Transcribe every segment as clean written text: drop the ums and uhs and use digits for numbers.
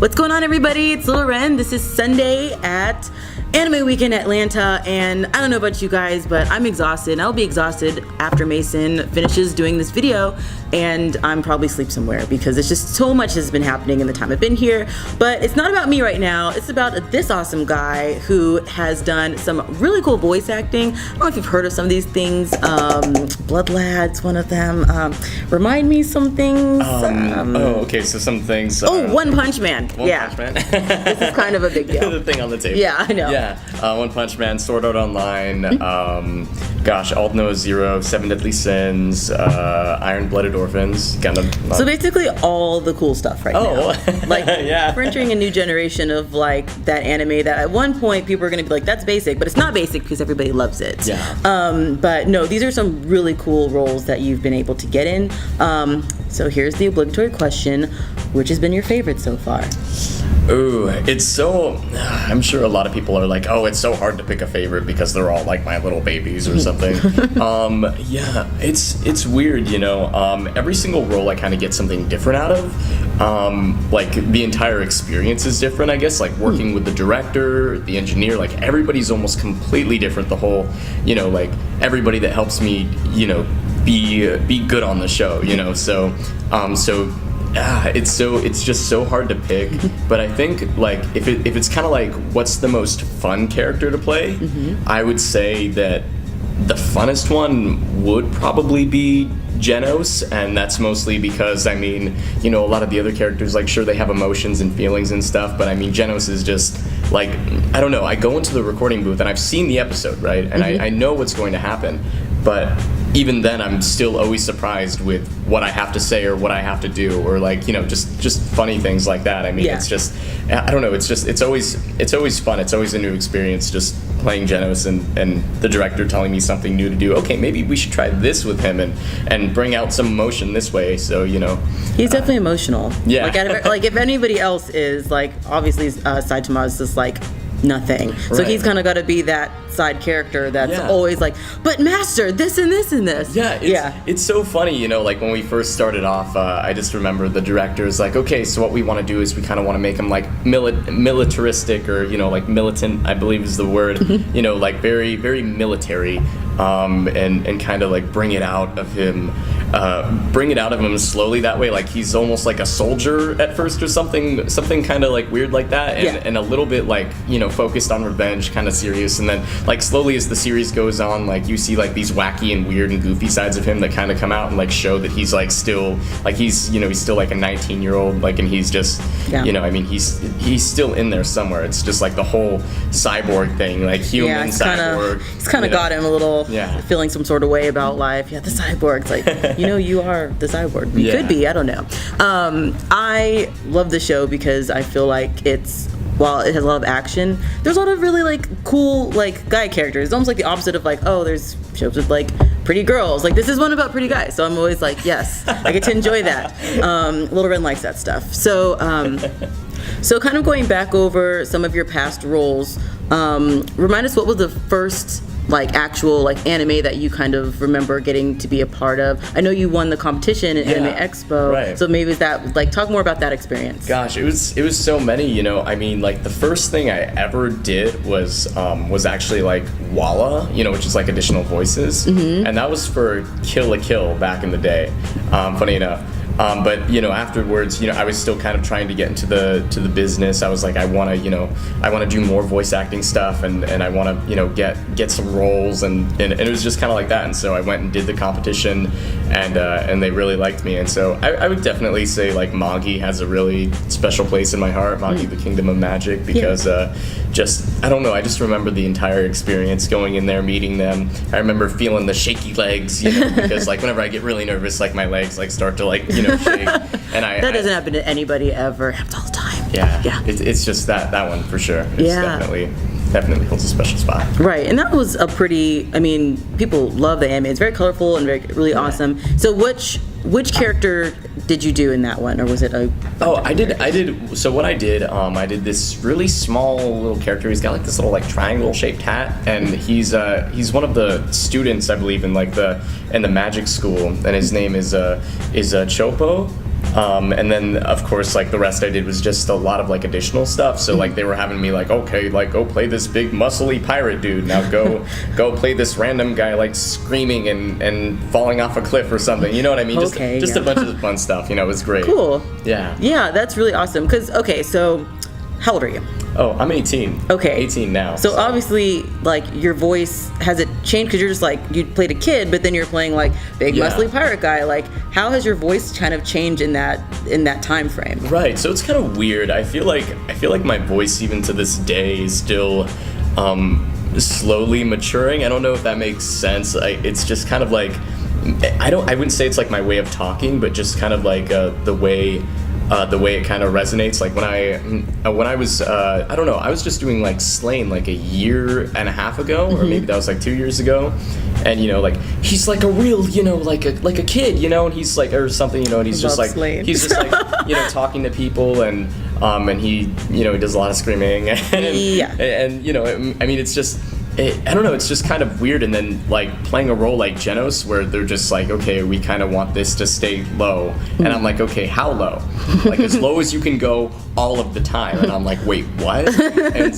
What's going on, everybody? It's Little Wren. This is Sunday at Anime Weekend Atlanta, and I don't know about you guys, but I'm exhausted. I'll be exhausted after Mason finishes doing this video, and I'm probably asleep somewhere because it's just so much has been happening in the time I've been here. But it's not about me right now. It's about this awesome guy who has done some really cool voice acting. I don't know if you've heard of some of these things. Blood Lad's one of them. Remind me some things. Okay, so some things. One Punch Man. Punch Man. This is kind of a big deal. The thing on the table. Yeah, I know. Yeah, One Punch Man, Sword Art Online, Alt Noah Zero, Seven Deadly Sins, Iron Blooded Orphans, kind of. So basically all the cool stuff right now. Like, yeah. We're entering a new generation of like that anime that at one point people are going to be like, that's basic, but it's not basic because everybody loves it. Yeah. But no, these are some really cool roles that you've been able to get in. So here's the obligatory question: which has been your favorite so far? Ooh, it's so. I'm sure a lot of people are like, oh, it's so hard to pick a favorite because they're all like my little babies or something. Yeah, it's weird, you know. Every single role I kind of get something different out of. Like the entire experience is different, I guess. Like working with the director, the engineer, like everybody's almost completely different. The whole, you know, like everybody that helps me, you know, be good on the show, you know. So it's just so hard to pick. But I think like if it's kind of like what's the most fun character to play, I would say that the funnest one would probably be Genos, and that's mostly because, I mean, you know, a lot of the other characters, like, sure, they have emotions and feelings and stuff, but I mean, Genos is just, like, I don't know, I go into the recording booth and I've seen the episode, right, and I know what's going to happen, but even then I'm still always surprised with what I have to say or what I have to do, or like, you know, just funny things like that. I mean, It's just, I don't know, it's always fun. It's always a new experience just playing Genos and the director telling me something new to do. Okay, maybe we should try this with him and bring out some emotion this way. So, you know, he's definitely emotional. Yeah. Like if anybody else is like, obviously Saitama is just like nothing. So Right. he's kind of got to be that side character that's always like, but master, this and this and this. It's so funny, you know, like when we first started off, I just remember the director's like, okay, so what we want to do is we kind of want to make him like militaristic, or, you know, like militant, I believe is the word, you know, like very, very military, and kind of like bring it out of him slowly that way, like he's almost like a soldier at first or something kind of like weird like that, and a little bit like, you know, focused on revenge, kind of serious, and then like slowly as the series goes on, like you see like these wacky and weird and goofy sides of him that kind of come out and like show that he's like still like he's still like a 19-year-old, like, and he's just you know, I mean, he's still in there somewhere. It's just like the whole cyborg thing, like human cyborg. It's kind of got him a little feeling some sort of way about life. Yeah, the cyborg's like, you know, you are the cyborg. You could be, I don't know. I love the show because I feel like while it has a lot of action, there's a lot of really like cool like guy characters. It's almost like the opposite of like, oh, there's shows with like pretty girls. Like this is one about pretty guys. So I'm always like, yes, I get to enjoy that. Little Wren likes that stuff. So so kind of going back over some of your past roles, remind us what was the first like actual like anime that you kind of remember getting to be a part of. I know you won the competition at Anime Expo, right. So maybe that, like, talk more about that experience. Gosh, it was so many, you know. I mean, like the first thing I ever did was actually like Walla, you know, which is like additional voices, and that was for Kill la Kill back in the day. Funny enough. But you know, afterwards, you know, I was still kind of trying to get into the business. I was like, I want to do more voice acting stuff, and I want to, you know, get some roles, and it was just kind of like that. And so I went and did the competition, and they really liked me. And so I would definitely say like Magi has a really special place in my heart, Magi the Kingdom of Magic, because I don't know, I just remember the entire experience going in there, meeting them. I remember feeling the shaky legs, you know, because like whenever I get really nervous, like my legs like start to like, you know, shake. And that doesn't happen to anybody ever. It happens all the time. Yeah. It's just that one for sure. It's definitely holds a special spot. Right, and that was a pretty, I mean, people love the anime. It's very colorful and really awesome. So which character did you do in that one, or was it a? Oh, I did. So what I did this really small little character. He's got like this little like triangle shaped hat, and he's one of the students, I believe, in the magic school, and his name is Chopo. And then of course like the rest I did was just a lot of like additional stuff. So like they were having me like, okay, like go play this big muscly pirate dude. Now go play this random guy like screaming and falling off a cliff or something. You know what I mean? Just a bunch of fun stuff. You know, it was great. Cool. Yeah. Yeah, that's really awesome. Because so how old are you? Oh, I'm 18. Okay. 18 now. So obviously, like, your voice, has it changed? Because you're just like, you played a kid, but then you're playing like big muscly pirate guy. Like, how has your voice kind of changed in that time frame? Right. So it's kind of weird. I feel like my voice even to this day is still slowly maturing. I don't know if that makes sense. It's just kind of like I wouldn't say it's like my way of talking, but just kind of like the way it kind of resonates. Like when I was I don't know, I was just doing like Slain like a year and a half ago, or maybe that was like 2 years ago, and you know, like he's like a real, you know, like a kid, you know, and he's like, or something, you know, and he's just like Slain. he's just like, you know, talking to people, and he, you know, he does a lot of screaming and you know, I mean, it's just I don't know, it's just kind of weird. And then like playing a role like Genos where they're just like, okay, we kind of want this to stay low, and I'm like, okay, how low? Like as low as you can go all of the time. And I'm like, wait, what? And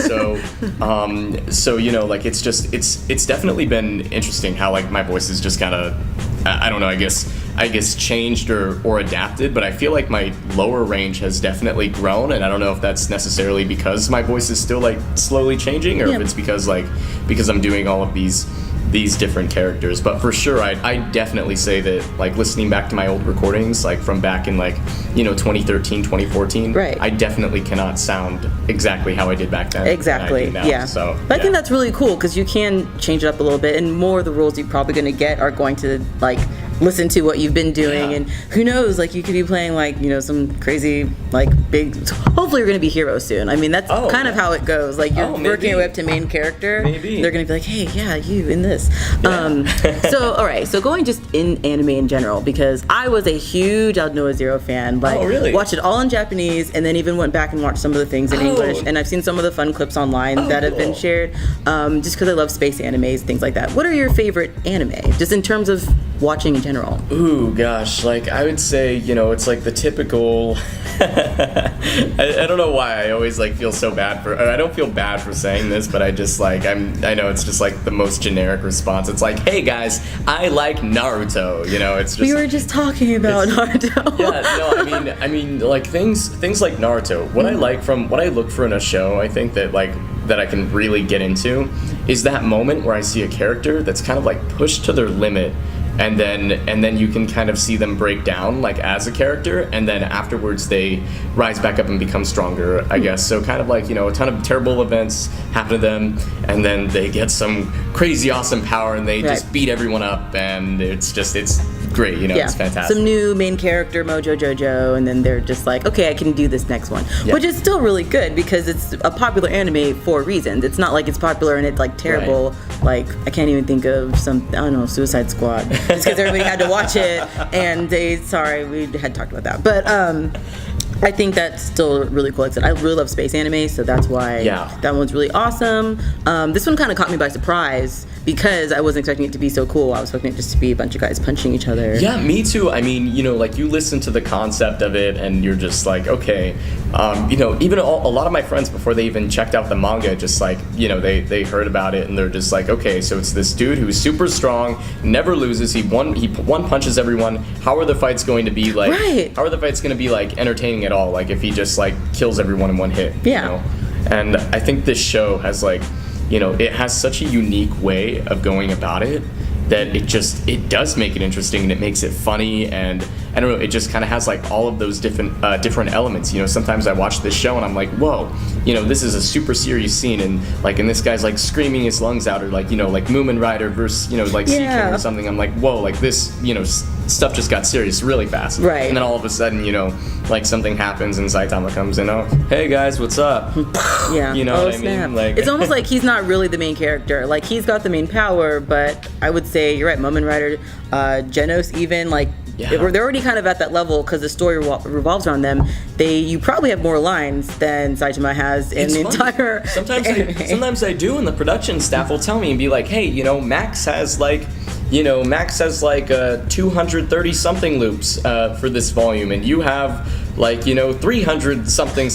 so you know, like it's definitely been interesting how like my voice is just kind of, I don't know, I guess changed or adapted, but I feel like my lower range has definitely grown, and I don't know if that's necessarily because my voice is still like slowly changing, or if it's because I'm doing all of these different characters. But for sure, I definitely say that like listening back to my old recordings, like from back in like, you know, 2013, 2014, right, I definitely cannot sound exactly how I did back then. Exactly. Now, yeah. So but I think that's really cool because you can change it up a little bit, and more of the roles you're probably going to get are going to like listen to what you've been doing, and who knows, like you could be playing like, you know, some crazy like big, hopefully you're going to be hero soon. I mean, that's kind of how it goes, like you're working your way up to main character, they're going to be like, hey, yeah, you in this. So all right, so going just in anime in general, because I was a huge Noah Zero fan, like watched it all in Japanese, and then even went back and watched some of the things in English, and I've seen some of the fun clips online that have been shared, just because I love space animes, things like that. What are your favorite anime, just in terms of watching in general? Ooh, gosh, like I would say, you know, it's like the typical I don't know why I always like feel so bad for, or I don't feel bad for saying this, but I just like, I know it's just like the most generic response. It's like, hey guys, I like Naruto, you know, it's just, we were just talking about Naruto. Yeah, no, I mean like things like Naruto, what I look for in a show, I think that like that I can really get into is that moment where I see a character that's kind of like pushed to their limit, and then you can kind of see them break down like as a character, and then afterwards they rise back up and become stronger, I guess. So kind of like, you know, a ton of terrible events happen to them, and then they get some crazy awesome power, and they just beat everyone up, and it's great, you know, it's fantastic. Some new main character, Mojo Jojo, and then they're just like, okay, I can do this next one. Which is still really good because it's a popular anime for reasons. It's not like it's popular and it's like terrible. Like, I can't even think of some, I don't know, Suicide Squad. Just because everybody had to watch it, and we had talked about that. But I think that's still really cool. Like I said, I really love space anime, so that's why that one's really awesome. This one kind of caught me by surprise because I wasn't expecting it to be so cool. I was expecting it just to be a bunch of guys punching each other. Yeah, me too. I mean, you know, like you listen to the concept of it and you're just like, okay, you know, even a lot of my friends before they even checked out the manga, just like, you know, they heard about it and they're just like, okay, so it's this dude who's super strong, never loses, he one punches everyone. How are the fights going to be like? How are the fights going to be like entertaining at all? Like if he just like kills everyone in one hit. You know? And I think this show has like, you know, it has such a unique way of going about it that it does make it interesting, and it makes it funny, and I don't know, it just kind of has like all of those different elements. You know, sometimes I watch this show and I'm like, whoa, you know, this is a super serious scene, and this guy's like screaming his lungs out, or like, you know, like Moomin Rider versus, you know, like Sea King or something. I'm like, whoa, like this, you know, stuff just got serious really fast. Right. And then all of a sudden, you know, like something happens and Saitama comes in, oh, hey guys, what's up? You know what I mean? Like, it's almost like he's not really the main character. Like he's got the main power, but I would say you're right, Moomin Rider, Genos even, like, they're already kind of at that level because the story revolves around them. You probably have more lines than Saitama has in the entire Sometimes I do, and the production staff will tell me and be like, hey, you know, Max has like Max has like 230 something loops for this volume, and you have like 300 something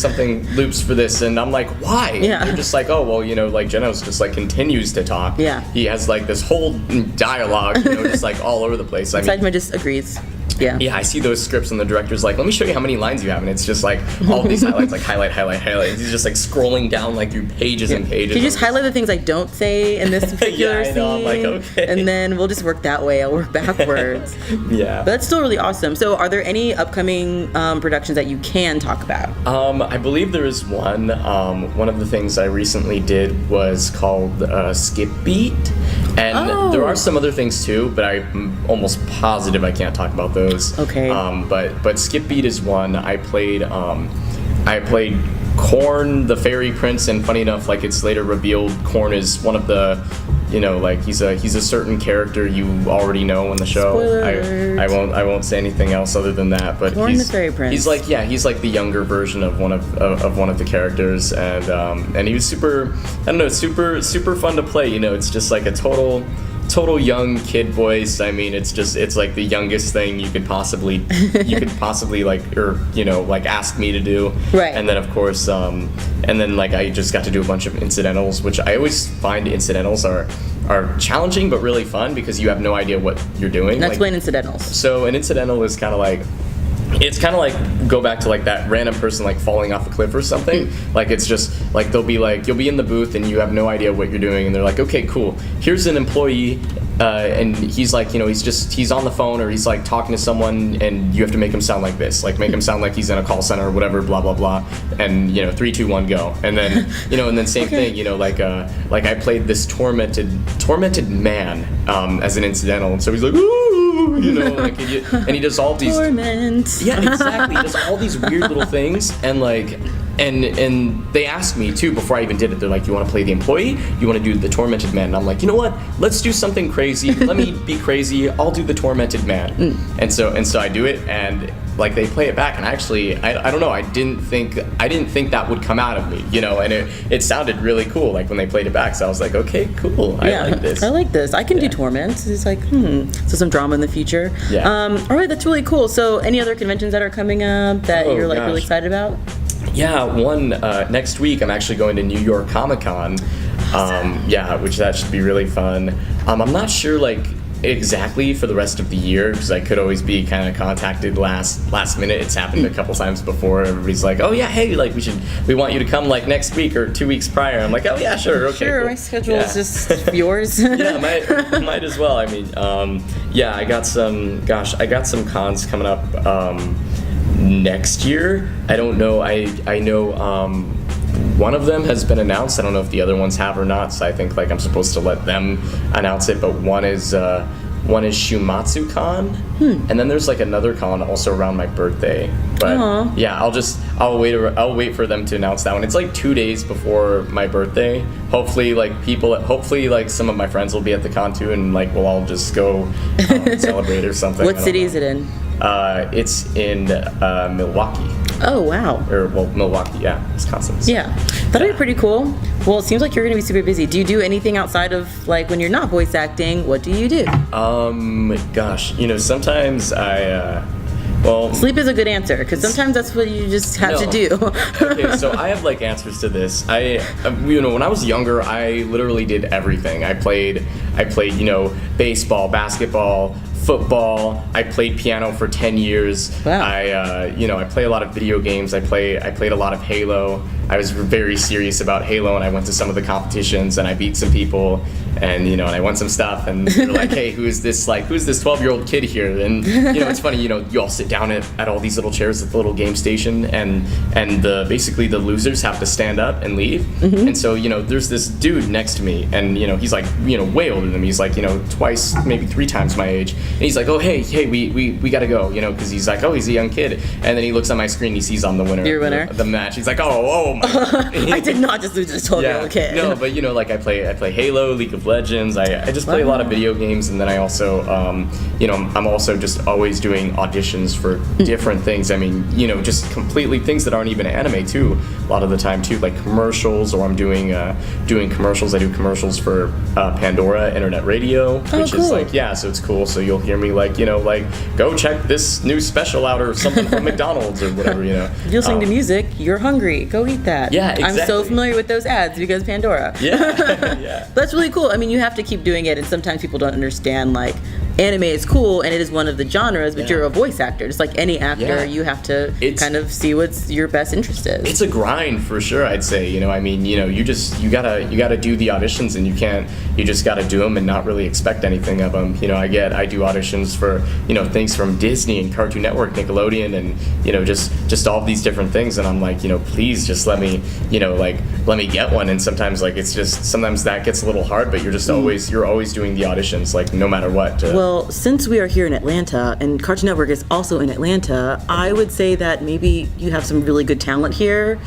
loops for this, and I'm like, why? Yeah. And they're just like, oh well, like Genos just like continues to talk. Yeah. He has like this whole dialogue, just like all over the place. Seidman just agrees. Yeah. Yeah, I see those scripts and the director's like, let me show you how many lines you have, and it's just like all of these highlights, like highlight. He's just like scrolling down like through pages and pages. Can you just highlight the things I don't say in this particular I know, scene? I'm like, okay. And then we'll just work that way. I'll work backwards. Yeah. But that's still really awesome. So are there any upcoming productions that you can talk about? I believe there is one. One of the things I recently did was called Skip Beat. And there are some other things too, but I'm almost positive I can't talk about those. Okay. But Skip Beat is one. I played Korn, the Fairy Prince, and funny enough, like it's later revealed, Korn is one of the, like he's a certain character you already know in the show. Spoiler alert. I won't say anything else other than that. But Korn the Fairy Prince. He's like the younger version of one of the characters, and he was super fun to play. It's just like a total young kid voice. I mean, it's like the youngest thing you could possibly like, or like ask me to do. Right. And then of course like I just got to do a bunch of incidentals, which I always find incidentals are challenging but really fun because you have no idea what you're doing. Now explain incidentals. So an incidental is kind of like, it's kind of like go back to like that random person like falling off a cliff or something. Like it's just like they'll be like, you'll be in the booth and you have no idea what you're doing, and they're like, okay, cool, here's an employee and he's like, he's on the phone or he's like talking to someone, and you have to make him sound like this, like make him sound like he's in a call center or whatever, blah blah blah, and 3, 2, 1, go, and then and then same thing, like I played this tormented man as an incidental, and so he's like, ooh, like and he does all these torment. Yeah, exactly. He does all these weird little things, and like, and they asked me too before I even did it. They're like, "You want to play the employee? You want to do the tormented man?" And I'm like, "You know what? Let's do something crazy. Let me be crazy. I'll do the tormented man." And so I do it, and like they play it back, and actually, I don't know. I didn't think that would come out of me, and it sounded really cool. Like when they played it back, so I was like, "Okay, cool. I like this. I like this. I can do torment." It's like, so some drama in the future. Yeah. All right, that's really cool. So, any other conventions that are coming up that you're like really excited about? Yeah, one next week. I'm actually going to New York Comic-Con. Which that should be really fun. I'm not sure like exactly for the rest of the year because I could always be kind of contacted last minute. It's happened a couple times before. Everybody's like, "Oh yeah, hey, like we want you to come like next week or 2 weeks prior." I'm like, "Oh yeah, sure, okay." Sure, cool. my schedule is just yours. Yeah, might as well. I mean, I got some cons coming up next year. I don't know. I know one of them has been announced. I don't know if the other ones have or not, so I think like I'm supposed to let them announce it. But one is Shumatsu Con, and then there's like another con also around my birthday. But yeah, I'll wait for them to announce that one. It's like 2 days before my birthday. Hopefully like some of my friends will be at the con too, and like we'll all just go celebrate or something. What city is it in? It's in Milwaukee. Oh, wow. Milwaukee, yeah, Wisconsin. Yeah, that'd be pretty cool. Well, it seems like you're going to be super busy. Do you do anything outside of, like, when you're not voice acting? What do you do? Gosh, sometimes sleep is a good answer, because sometimes that's what you just have to do. Okay, so I have, like, answers to this. When I was younger, I literally did everything. I played, baseball, basketball, football. I played piano for 10 years. Wow. I play a lot of video games. I played a lot of Halo. I was very serious about Halo, and I went to some of the competitions, and I beat some people, and and I won some stuff, and they're like, "Hey, who's this 12-year-old kid here?" And it's funny, you all sit down at all these little chairs at the little game station, and basically the losers have to stand up and leave. Mm-hmm. And so there's this dude next to me, and he's like way older than me. He's like twice, maybe 3 times my age, and he's like, "Oh, hey, we gotta go," because he's like, "Oh, he's a young kid," and then he looks on my screen, he sees I'm the winner. You're a winner. Of the match. He's like, "Oh my. I did not just lose a 12-year-old kid. No, but you know, like I play Halo, League of Legends. I just play a lot of video games, and then I also, you know, I'm also just always doing auditions for different things. I mean, you know, just completely things that aren't even anime too. A lot of the time too, like commercials, or I'm doing commercials. I do commercials for Pandora Internet Radio, which is like, yeah, so it's cool. So you'll hear me like, you know, like go check this new special out or something from McDonald's or whatever, you know. You're listening to music. You're hungry. Go eat that. Yeah, exactly. I'm so familiar with those ads because Pandora. Yeah, yeah. That's really cool. I mean, you have to keep doing it, and sometimes people don't understand, like, anime is cool and it is one of the genres, but you're a voice actor. Just like any actor, you have to kind of see what's your best interest is. It's a grind for sure, I'd say. You know, I mean, you know, you gotta do the auditions, and you just gotta do them and not really expect anything of them. You know, I do auditions for, you know, things from Disney and Cartoon Network, Nickelodeon, and, you know, just all these different things, and I'm like, you know, please just let me get one. And sometimes, like, sometimes that gets a little hard, but you're just always doing the auditions, like, no matter what. Well, since we are here in Atlanta, and Cartoon Network is also in Atlanta, I would say that maybe you have some really good talent here.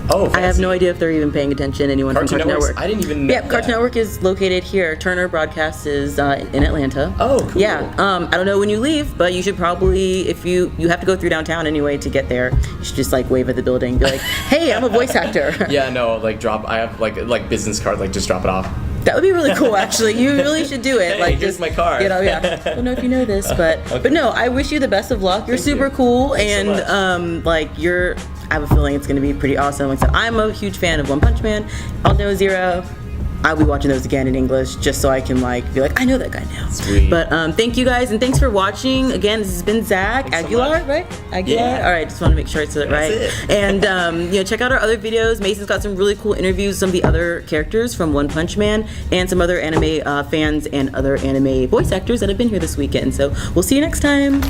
Oh, fancy. I have no idea if they're even paying attention. Anyone from Cartoon Network? I didn't even know. Yeah, Cartoon Network is located here. Turner Broadcast is in Atlanta. Oh, cool. Yeah. I don't know when you leave, but you should probably, if you have to go through downtown anyway to get there, you should just like wave at the building, be like, "Hey, I'm a voice actor." Yeah, no, like I have like business card, like just drop it off. That would be really cool, actually. You really should do it. Hey, like, here's just, my card. You know, yeah. I don't know if you know this, but no, I wish you the best of luck. You're super cool, and I have a feeling it's going to be pretty awesome. Like I said, I'm a huge fan of One Punch Man, All No Zero. I'll be watching those again in English just so I can like be like, I know that guy now. Sweet. But thank you guys, and thanks for watching. Again, this has been Zach Aguilar, right? Aguilar? Yeah. All right, just want to make sure I said it right. That's it. And check out our other videos. Mason's got some really cool interviews, some of the other characters from One Punch Man, and some other anime fans and other anime voice actors that have been here this weekend. So we'll see you next time.